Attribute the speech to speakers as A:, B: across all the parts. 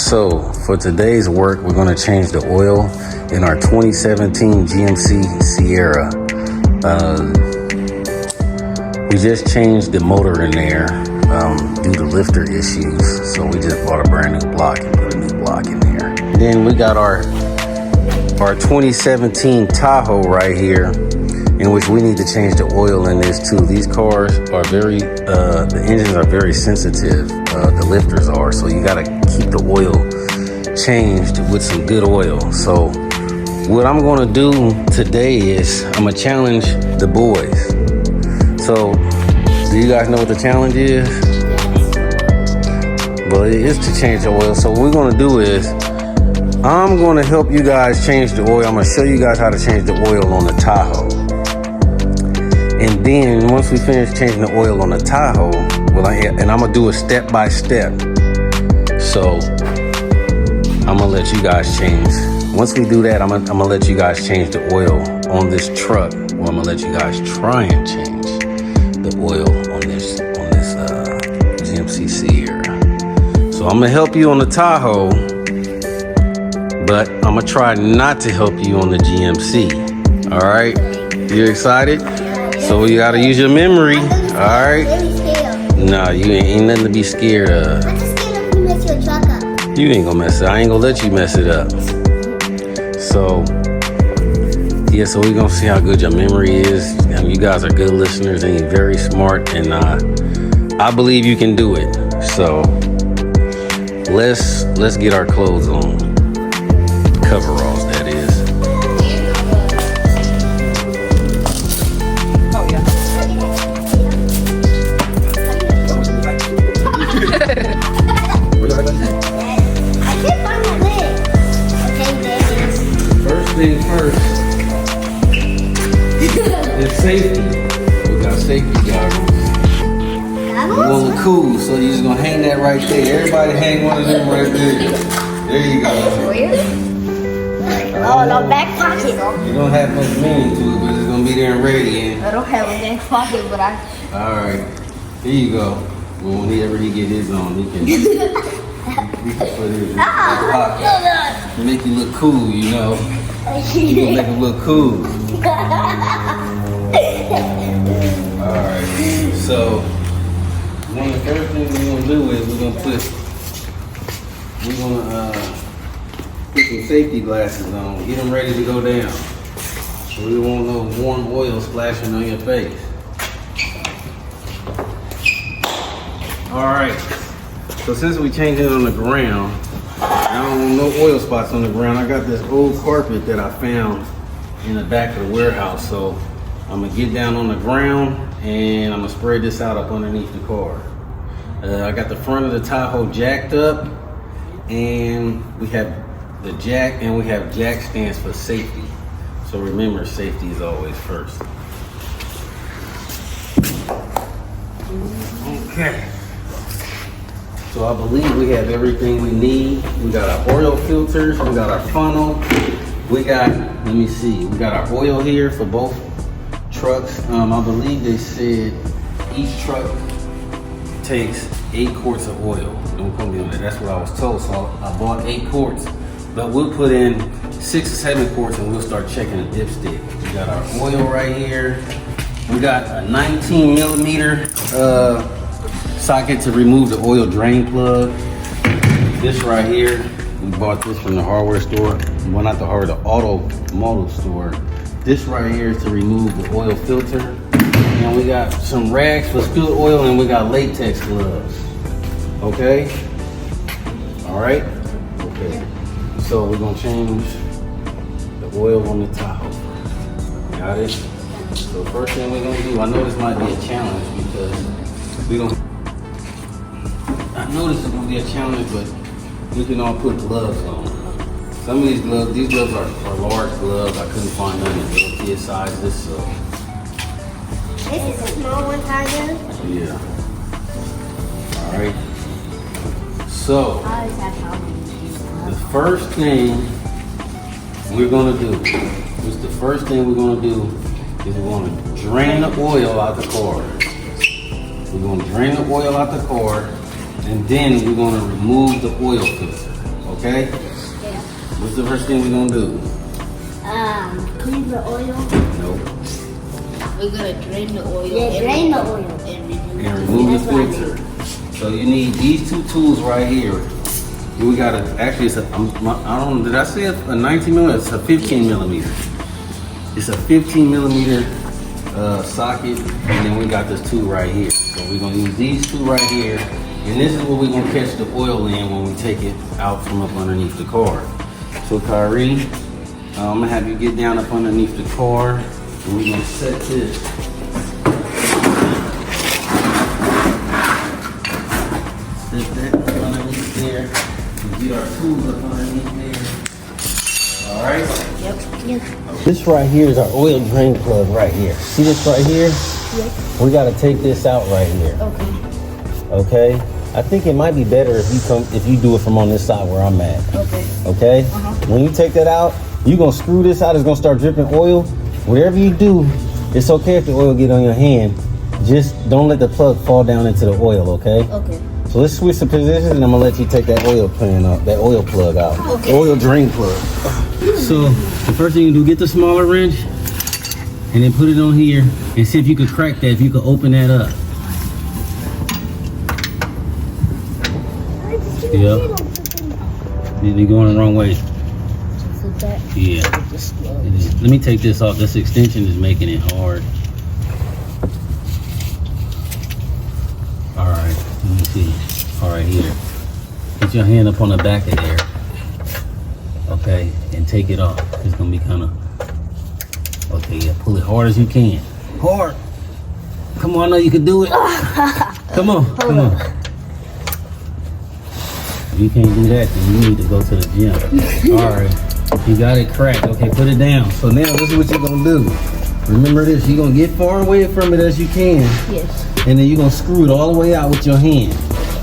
A: So for today's work, we're going to change the oil in our 2017 GMC Sierra. We just changed the motor in there due to lifter issues. So we just bought a brand new block and put a new block in there. And then we got our 2017 Tahoe right here, in which we need to change the oil in this too. These cars are the engines are very sensitive, the lifters are, so you gotta keep the oil changed with some good oil. So what I'm gonna do today is I'm gonna challenge the boys. So do you guys know what the challenge is? Well, it is to change the oil. So what we're gonna do is I'm gonna help you guys change the oil. I'm gonna show you guys how to change the oil on the Tahoe. And then once we finish changing the oil on the Tahoe, and I'm gonna do it step by step. So I'm gonna let you guys change. Once we do that, I'm gonna let you guys change the oil on this truck. Or I'm gonna let you guys try and change the oil on this GMC Sierra. So I'm gonna help you on the Tahoe, but I'm gonna try not to help you on the GMC. All right, you excited? So you gotta use your memory, all right? Nah, you ain't nothing to be scared of.
B: I'm just scared of you mess your truck up.
A: You ain't gonna mess it up. I ain't gonna let you mess it up. So, yeah, so we're gonna see how good your memory is. You guys are good listeners and you're very smart, and I believe you can do it. So, let's get our clothes on. Coveralls, that is. Thing first is safety. We got safety goggles. We want to look cool, so you're just gonna hang that right there. Everybody hang one of them right there. There you go.
B: Oh, no back pocket.
A: You don't have much meaning to it, but it's gonna be there and ready.
B: I don't have a back pocket, but I.
A: All right, here you go. Well, whenever he get his on, he can put it in his back pocket. Make you look cool, you know. You gonna make it look cool. Alright, so one of the first things we're gonna do is we're gonna put some safety glasses on, get them ready to go down. So we want no warm oil splashing on your face. Alright, so since we changed it on the ground, I don't want no oil spots on the ground. I got this old carpet that I found in the back of the warehouse. So I'm gonna get down on the ground and I'm gonna spread this out up underneath the car. I got the front of the Tahoe jacked up, and we have the jack, and we have jack stands for safety. So remember, safety is always first. Okay. So I believe we have everything we need. We got our oil filters, we got our funnel, we got, let me see, we got our oil here for both trucks. I believe they said each truck takes 8 quarts of oil. Don't quote me on that, that's what I was told. So I bought 8 quarts, but we'll put in 6 or 7 quarts and we'll start checking the dipstick. We got our oil right here. We got a 19 millimeter socket to remove the oil drain plug. This right here, we bought this from the hardware store. Well, not the hardware, the automotive store. This right here is to remove the oil filter. And we got some rags for spilled oil, and we got latex gloves. Okay? All right? Okay. So we're gonna change the oil on the Tahoe. Got it? So first thing we're gonna do, I know this might be a challenge because I know this is gonna be a challenge, but we can all put gloves on. Some of these gloves are large gloves. I couldn't find none in little kid sizes, so.
B: This is a small one, Tiger.
A: Yeah. All right. So, the first thing we're gonna do, is we're gonna drain the oil out the car. We're gonna drain the oil out the car, and then we're gonna remove the oil filter. okay?
B: Yeah.
A: What's the first thing we're gonna do?
B: Clean the oil.
A: Nope.
C: We're gonna drain the oil.
B: Yeah, drain the oil.
A: And remove the filter. So you need these two tools right here. We got actually it's a, I don't know, did I say a 19 millimeter? It's a 15 millimeter. It's a 15 millimeter socket, and then we got this tool right here. So we're gonna use these two right here, and this is where we're gonna catch the oil in when we take it out from up underneath the car. So Kyrie, I'm gonna have you get down up underneath the car, and we're gonna set this. Set that up underneath there, and get our tools up underneath there. All right?
C: Yep.
A: This right here is our oil drain plug right here. See this right here?
B: Yes.
A: We gotta take this out right here.
B: Okay.
A: Okay? I think it might be better if you do it from on this side where I'm at.
C: Okay.
A: Okay? When you take that out, you're gonna screw this out, it's gonna start dripping oil. Whatever you do, it's okay if the oil get on your hand. Just don't let the plug fall down into the oil, okay?
C: Okay.
A: So let's switch the positions and I'm gonna let you take that oil plug out.
C: Okay.
A: Oil drain plug. So the first thing you do, get the smaller wrench and then put it on here and see if you could crack that, if you could open that up. Yep. You're going the wrong way.
C: Flip that.
A: Yeah. It is. Let me take this off. This extension is making it hard. All right. Let me see. All right, here. Put your hand up on the back of there. Okay, and take it off. It's gonna be kind of. Okay, yeah. Pull it hard as you can. Hard. Come on, I know you can do it. Come on. Come on. If you can't do that, then you need to go to the gym. All right. You got it cracked. Okay, put it down. So now this is what you're gonna do. Remember this, you're gonna get far away from it as you can.
C: Yes.
A: And then you're gonna screw it all the way out with your hand.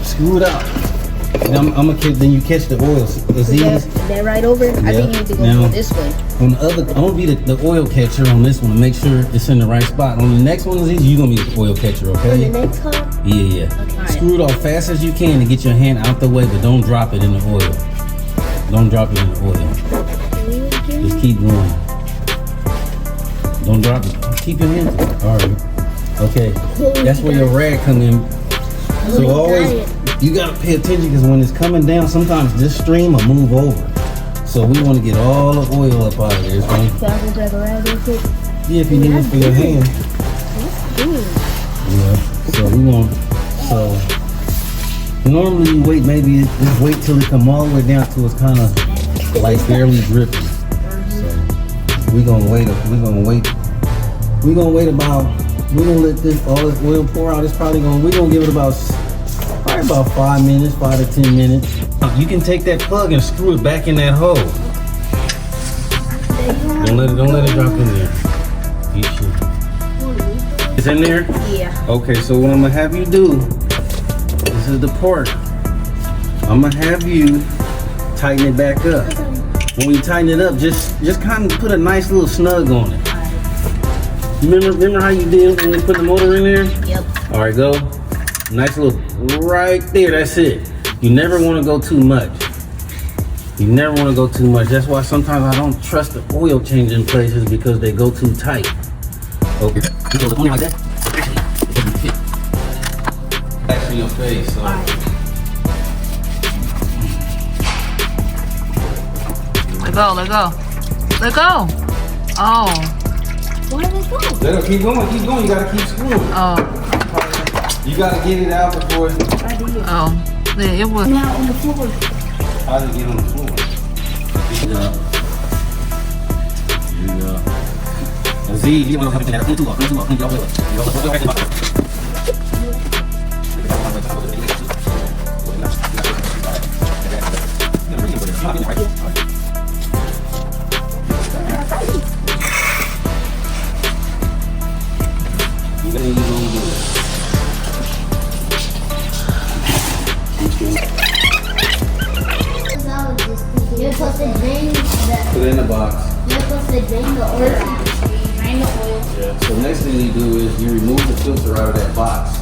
A: Screw it out. And I'm gonna then you catch the oil. It's easy.
C: That right over? I think you need to go
A: Now,
C: this way.
A: On the other, I'm gonna be the oil catcher on this one to make sure it's in the right spot. On the next one is easy, you're gonna be the oil catcher, okay?
B: The next car.
A: Yeah.
C: Okay.
A: Screw it off fast as you can to get your hand out the way, but don't drop it in the oil. Don't drop it in the oil. Just keep going. Don't drop it. Keep your hand. All right. Okay. That's where your rag come in. So always, you gotta pay attention because when it's coming down, sometimes this stream will move over. So we want to get all the oil up out of there.
B: So I can drag a rag real quick.
A: Yeah, if you need it for your hand. Yeah. So we want. So normally you wait, maybe just wait till it come all the way down to it's kind of like barely dripping. So we're gonna wait about. We're gonna let all this oil pour out. It's probably we're gonna give it about 5 minutes, 5 to 10 minutes. You can take that plug and screw it back in that hole. Don't let it drop in there. You should. It's in there?
C: Yeah.
A: Okay, so what I'm gonna have you do, this is the part. I'm gonna have you tighten it back up. When you tighten it up, just kind of put a nice little snug on it. You remember how you did when we put the motor in there?
C: Yep.
A: All right, go. Nice little, right there, that's it. You never want to go too much. You never want to go too much. That's why sometimes I don't trust the oil changing places because they go too tight. Okay, you go like that. Actually, your face. So.
C: Let go, let go. Let go. Oh.
B: Where did it go?
A: Let it keep going. You gotta keep screwing.
C: Oh.
A: You gotta get it out before it.
C: Oh. Yeah, it was.
B: Now on the floor.
A: How did it get on the floor? Good job. Good job. Now, Z, you want to have to clean two up. You
B: You're supposed to drain the.
A: put it in the box.
B: You're supposed to drain the oil. Drain the oil.
A: Yeah. So next thing you do is you remove the filter out of that box.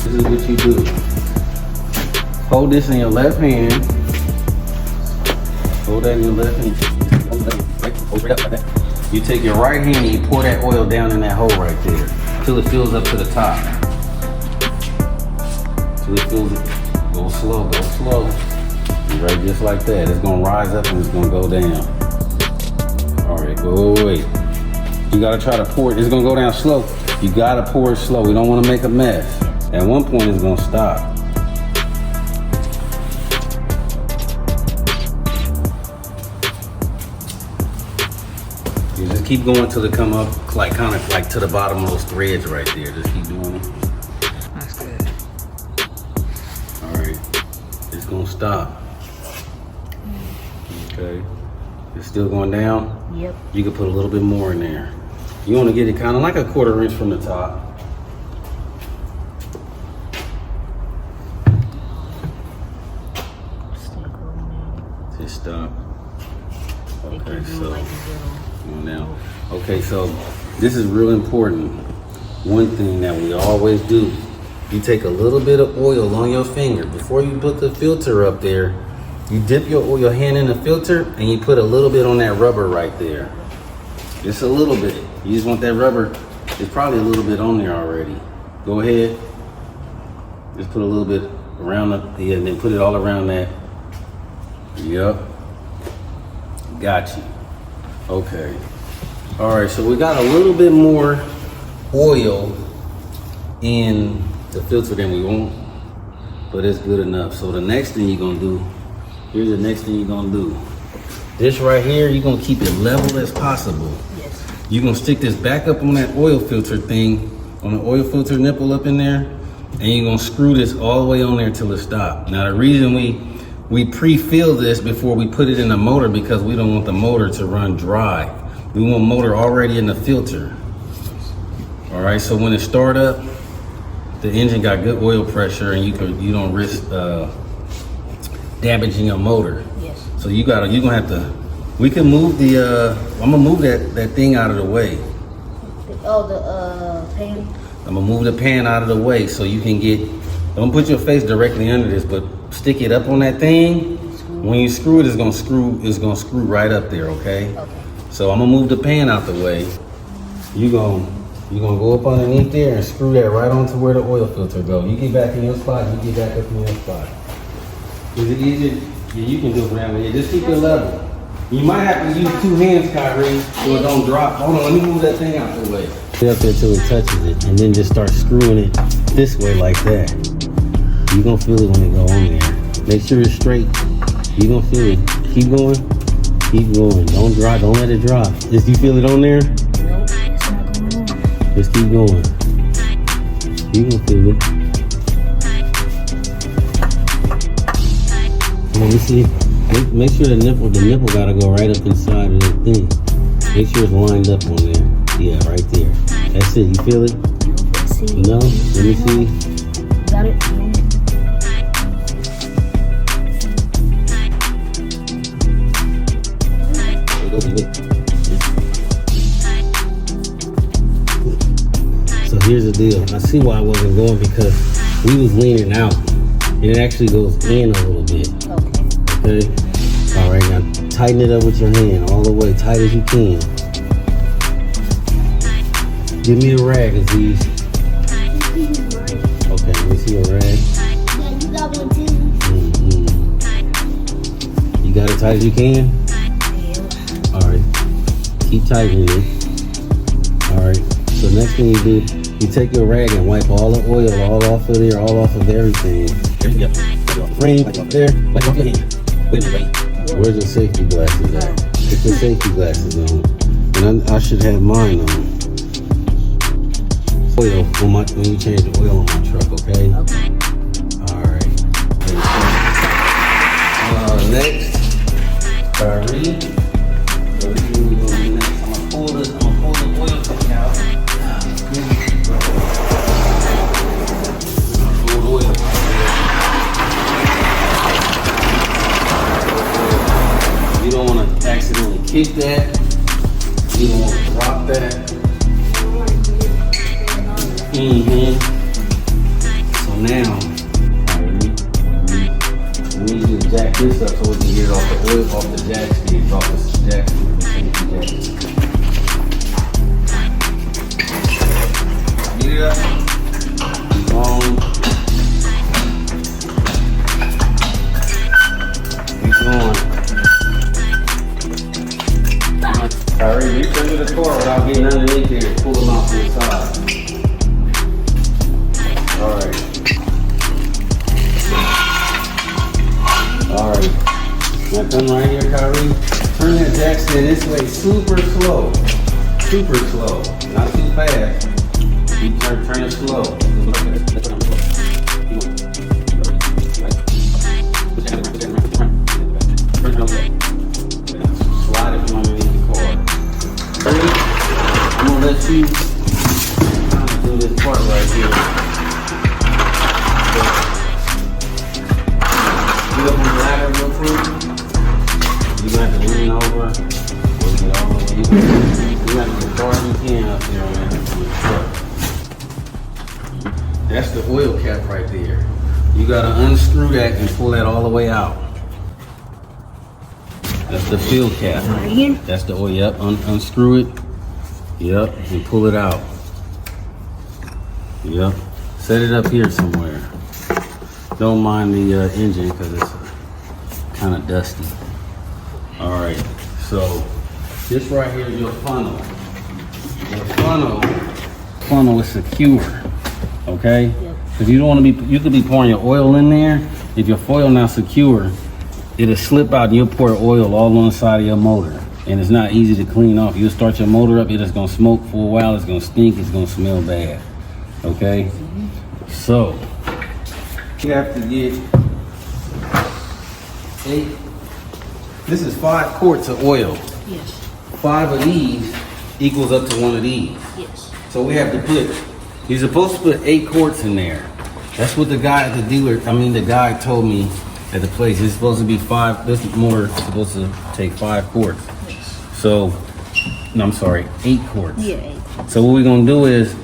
A: This is what you do. Hold this in your left hand Hold that in your left hand. Hold it up like that. You take your right hand and you pour that oil down in that hole right there till it fills up to the top. Till it fills it. Go slow, go slow. Right, just like that. It's gonna rise up and it's gonna go down. All right, go away. You gotta try to pour it. It's gonna go down slow. You gotta pour it slow. We don't wanna make a mess. At one point, it's gonna stop. You just keep going till it come up, like kind of like to the bottom of those threads right there. Just keep doing it.
C: That's good.
A: All right, it's gonna stop. Okay, it's still going down.
B: Yep.
A: You can put a little bit more in there. You want to get it kind of like a 1/4 inch from the top. Just stop. Okay, so now. Okay, so this is real important. One thing that we always do, you take a little bit of oil on your finger before you put the filter up there. You dip your hand in the filter and you put a little bit on that rubber right there. Just a little bit. You just want that rubber. There's probably a little bit on there already. Go ahead. Just put a little bit around the, and then put it all around that. Yep. Got you. Okay. All right, so we got a little bit more oil in the filter than we want, but it's good enough. So the next thing you're gonna do, here's the next thing you're gonna do. This right here, you're gonna keep it level as possible.
B: Yes.
A: You're gonna stick this back up on that oil filter thing, on the oil filter nipple up in there, and you're gonna screw this all the way on there till it stops. Now the reason we pre-fill this before we put it in the motor because we don't want the motor to run dry. We want motor already in the filter. All right, so when it start up, the engine got good oil pressure and you don't risk damaging your motor.
B: Yes.
A: So you're gonna have to, we can move the, I'm gonna move that thing out of the way.
B: The pan.
A: I'm gonna move the pan out of the way so you can get, don't put your face directly under this, but stick it up on that thing. When you screw it, it's gonna screw right up there, okay?
B: Okay.
A: So I'm gonna move the pan out the way. You're gonna go up underneath there and screw that right onto where the oil filter go. You get back in your spot, you get back up in your spot. Is it easy? Yeah, you can do it around here. Just keep it level. You might have to use 2 hands, Kyrie, so it don't drop. Hold on, let me move that thing out the way. Get up there till it touches it, and then just start screwing it this way like that. You're gonna feel it when it go on there. Make sure it's straight. You're gonna feel it. Keep going. Keep going. Don't drop. Don't let it drop. Just you feel it on there?
B: Nope, it's not going on.
A: Just keep going. You gonna feel it. Let me see. Make sure the nipple gotta go right up inside of the thing. Make sure it's lined up on there. Yeah, right there. That's it. You feel it?
B: Let's see.
A: No? Let me see.
B: Got it?
A: So here's the deal. I see why I wasn't going because we was leaning out. And it actually goes in a little bit.
B: Okay.
A: Okay? All right, now tighten it up with your hand all the way, tight as you can. Give me a rag, Aziz. Okay, let me see a rag.
B: Yeah, you got one too.
A: You got it tight as you can?
B: Yeah.
A: All right, keep tightening it. All right, so next thing you do, you take your rag and wipe all the oil all off of there, all off of everything. There you go. Wipe off the frame, wipe off there, wipe off your hand. Wait a minute. Where's your safety glasses at? Put your safety glasses on. And I should have mine on. Oil on when you change the oil on my truck, okay?
B: Okay.
A: Alright. Next, Kyrie. So this is what we're gonna do next. I'm gonna pull the oil tank out. Pull the oil. You don't want to accidentally kick that. You don't want to drop that. So now, we need to jack this up so we can get it off the oil, off the jack up. Keep on. Keep going. Kyrie, reach under the car without getting underneath here. Pull them out to the side. Alright. Alright. Now come right here, Kyrie. Turn that jack stand this way super slow. Super slow. Not too fast. You turn it slow. Slide it from underneath the car. Ready? I'm gonna let you do this part right here. Get up on the ladder real quick. You're gonna have to lean over. We'll get all over you. You got to get as far as you can up there, man. That's the oil cap right there. You got to unscrew that and pull that all the way out. That's the fill cap. That's the oil. Yep. Unscrew it. Yep. And pull it out. Yep. Set it up here somewhere. Don't mind the engine because it's kind of dusty. All right. So this right here is your funnel. Your funnel is secure. Okay. Because you don't want to be. You could be pouring your oil in there. If your foil not secure, it'll slip out and you'll pour oil all on the side of your motor. And it's not easy to clean off. You'll start your motor up, it's gonna smoke for a while, it's gonna stink, it's gonna smell bad. Okay? So, you have to get 8, this is 5 quarts of oil.
C: Yes.
A: 5 of these equals up to 1 of these.
C: Yes.
A: So we have to put, you're supposed to put 8 quarts in there. That's what the guy at the the guy told me at the place. It's supposed to be 5, this motor is supposed to take 5 quarts.
C: Yes.
A: So, no, I'm sorry, 8 quarts.
C: Yeah, 8.
A: So what we're gonna do is,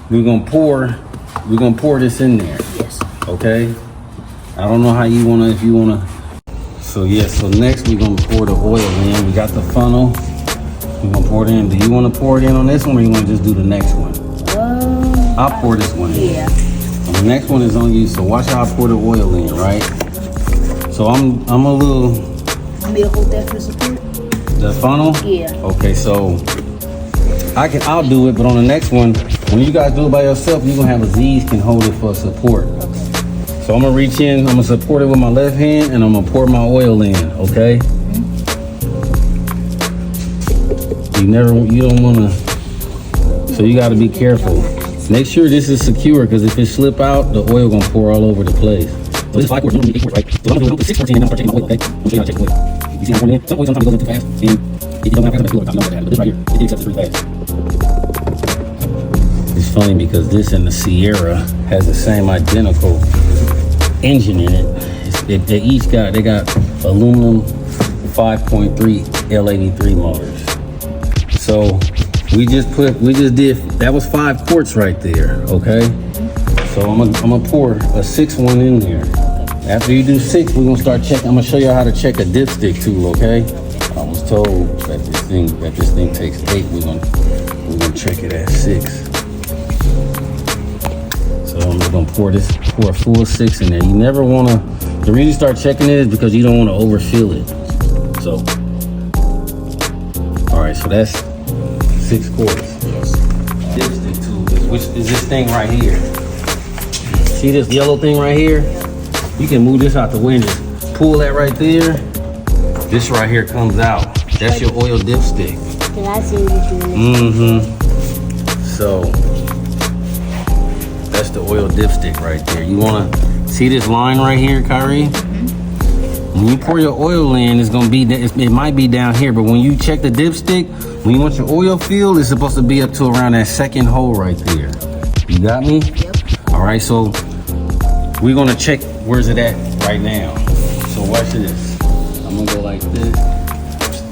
A: we're gonna pour this in there.
C: Yes.
A: Okay? I don't know how you wanna, if you wanna. So yeah, so next we're gonna pour the oil in. We got the funnel. We're gonna pour it in. Do you wanna pour it in on this one or you wanna just do the next one? I'll pour this one in.
C: Yeah.
A: And the next one is on you, so watch how I pour the oil in, right? So I'm a little.
C: Want me to hold that for support?
A: The funnel?
C: Yeah.
A: Okay, so I'll do it, but on the next one, when you guys do it by yourself, you're gonna have a Z's can hold it for support.
C: Okay.
A: So I'm gonna reach in, I'm gonna support it with my left hand, and I'm gonna pour my oil in, okay? You don't wanna, so you gotta be careful. Make sure this is secure, because if it slip out, the oil gonna pour all over the place. So this is 5 quarts, 8 quarts, right? So I'm gonna do 6 quarts in, and then I'm start checking my oil, okay? I'm show you how to check the oil. You see how I'm pouring in? Some oil sometimes goes in too fast, and it doesn't have to be over top, you know that. But this right here, it accepts it pretty fast. It's funny because this and the Sierra has the same identical engine in it. They each got aluminum 5.3 L83 motors. So we just did, that was 5 quarts right there, okay? So I'm gonna pour a 6th one in there. After you do 6, we're gonna start checking. I'm gonna show you how to check a dipstick tool, okay? I was told that this thing takes 8. We're gonna check it at 6. So I'm just gonna pour a full 6 in there. You never wanna, the reason you start checking it is because you don't wanna overfill it. So, all right, so that's 6 quarts.
C: Yes.
A: Dipstick tool, which is this thing right here. See this yellow thing right here? You can move this out the way and just pull that right there. This right here comes out. That's your oil dipstick.
B: Can I see what you're doing?
A: So that's the oil dipstick right there. You wanna see this line right here, Kyrie? When you pour your oil in, it's gonna be, it might be down here, but when you check the dipstick, when you want your oil filled, it's supposed to be up to around that 2nd hole right there. You got me?
C: Yep.
A: All right, so we're gonna check where's it at right now. So watch this. I'm gonna go like this.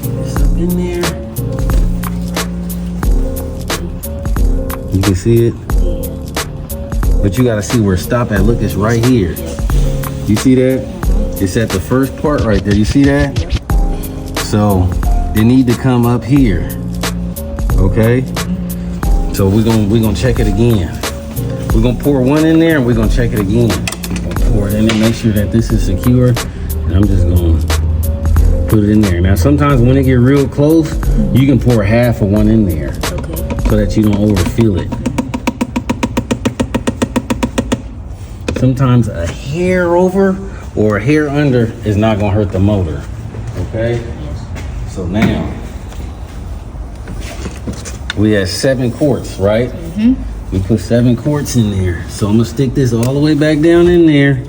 A: It's up in there. You can see it?
C: Yeah.
A: But you gotta see where it stop at. Look, it's right here. You see that? It's at the first part right there. You see that? So they need to come up here. Okay? So we're gonna check it again. We're gonna pour one in there and we're gonna check it again. Pour it in there, make sure that this is secure. And I'm just gonna put it in there. Now sometimes when it get real close, you can pour half of one in there.
C: Okay.
A: So that you don't overfill it. Sometimes a hair over or a hair under is not gonna hurt the motor. Okay?
C: Yes.
A: So now we have 7 quarts, right?
C: Mm-hmm.
A: We put 7 quarts in there. So I'm gonna stick this all the way back down in there.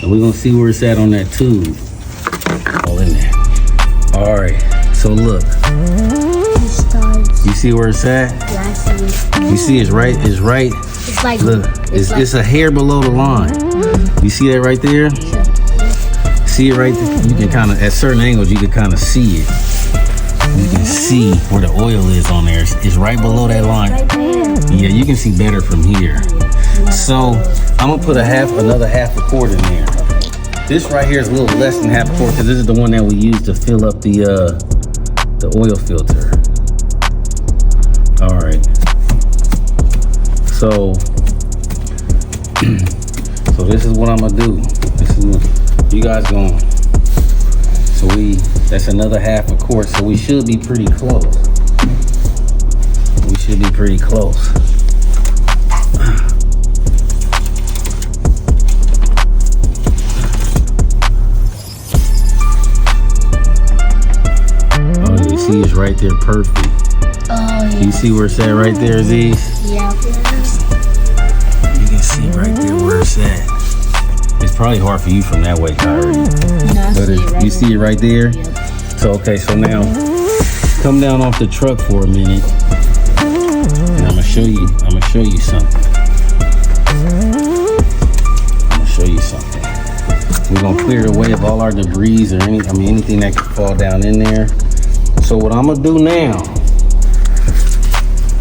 A: And we're gonna see where it's at on that tube. All in there. All right, so look. You see where it's at? You see it's right,
B: It's like,
A: look, it's a hair below the line. You see that right there? See it right there? You can kind of, at certain angles, you can kind of see it. You can see where the oil is on there. It's right below that line. Yeah, you can see better from here. So I'm gonna put another half a quart in there. This right here is a little less than half a quart because this is the one that we use to fill up the oil filter. All right. So this is what I'm gonna do. This is what you guys gonna. So that's another half a quart. So we should be pretty close. We should be pretty close. Oh, you see it's right there, perfect.
B: oh yeah.
A: You see where it's at right there, Aziz?
B: Yeah.
A: You can see right there where it's at. It's probably hard for you from that way, Kyrie. But you see it right there?
B: Yep.
A: So, okay, so now come down off the truck for a minute. And I'm gonna show you something. We're gonna clear the way of all our debris or anything that could fall down in there. So what I'm gonna do now,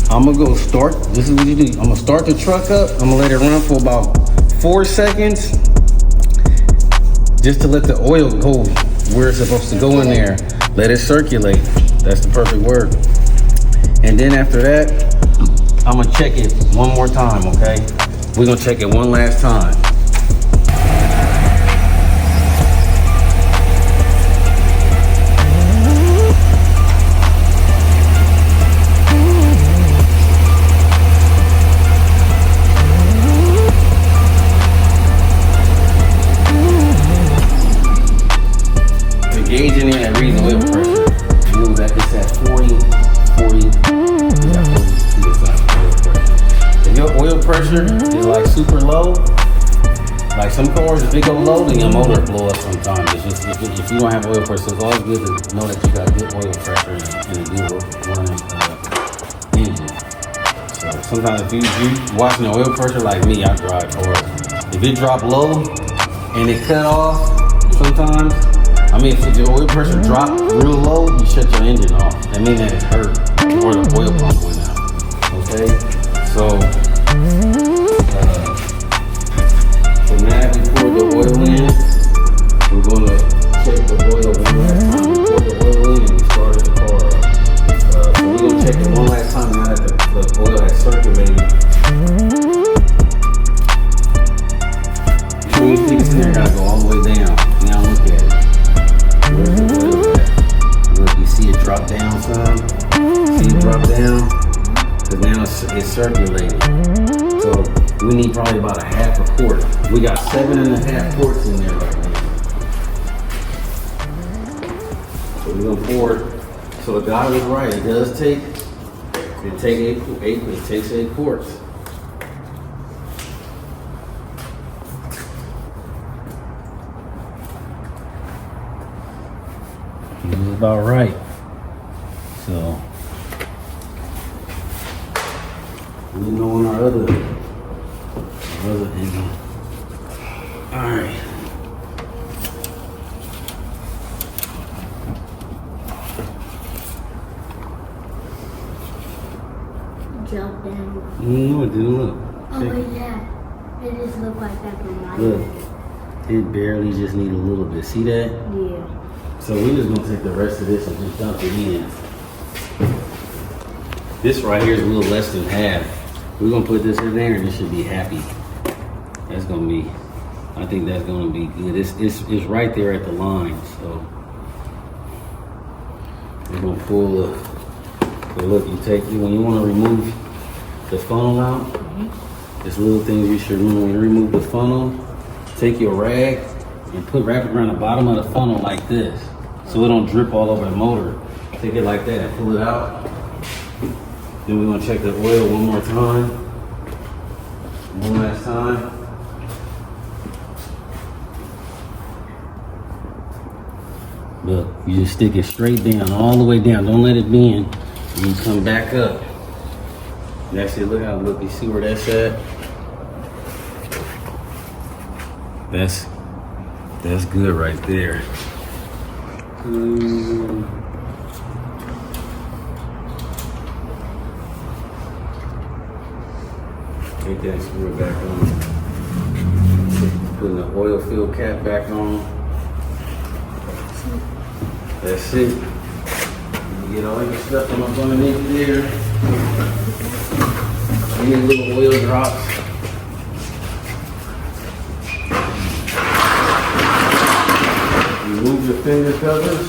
A: I'm gonna go start, this is what you do. I'm gonna start the truck up. I'm gonna let it run for about 4 seconds. Just to let the oil go where it's supposed to go in there. Let it circulate. That's the perfect word. And then after that, I'm gonna check it one more time, okay? We're gonna check it one last time. Gauge in there that reads oil pressure. You know that it's at 40. Yeah, 40 psi oil pressure. If your oil pressure is like super low, like some cars, if it go low, then your motor blow up sometimes. It's just if you don't have oil pressure, it's always good to know that you got good oil pressure in a good running engine. So sometimes if you watching the oil pressure like me, I drive cars. If it drop low and it cut off, sometimes. I mean, if the oil pressure dropped real low, you shut your engine off. That means that it hurt or the oil pump went out. Okay? So now we pour the oil in. We're going to check the oil one last time. We pour the oil in and we started the car up. So we're going to check it one last time now that the oil has circulated. When you stick it in there, gotta go all the way down. Now look at it. Where's the oil at? Look, you see it drop down some? See it drop down? Because now it's circulating. So we need probably about a half a quart. We got 7.5 quarts in there right now. So we're gonna pour it. So the guy was right. It does take, it takes 8 quarts. He was about right. So we know on our other engine. All right.
B: Jump down.
A: No, it didn't look.
B: Oh wait, yeah. It just looked like that from my
A: Look, it barely just need a little bit. See that?
B: Yeah.
A: So we're just gonna take the rest of this and just dump it in. This right here is a little less than half. We're gonna put this in there and it should be happy. That's gonna be, I think that's gonna be good. It's right there at the line, so we're gonna pull the look. You take when you want to remove the funnel out. There's little things you should remember when you remove the funnel. Take your rag and wrap it around the bottom of the funnel like this, so it don't drip all over the motor. Take it like that and pull it out. Then we're gonna check the oil one more time. One last time. Look, you just stick it straight down, all the way down. Don't let it bend. And you come back up. That's it. Look how you see where that's at? That's good right there. Take that screw back on. Putting the oil fill cap back on. That's it. You get all your stuff from up underneath there. Any little oil drops. Remove your finger covers.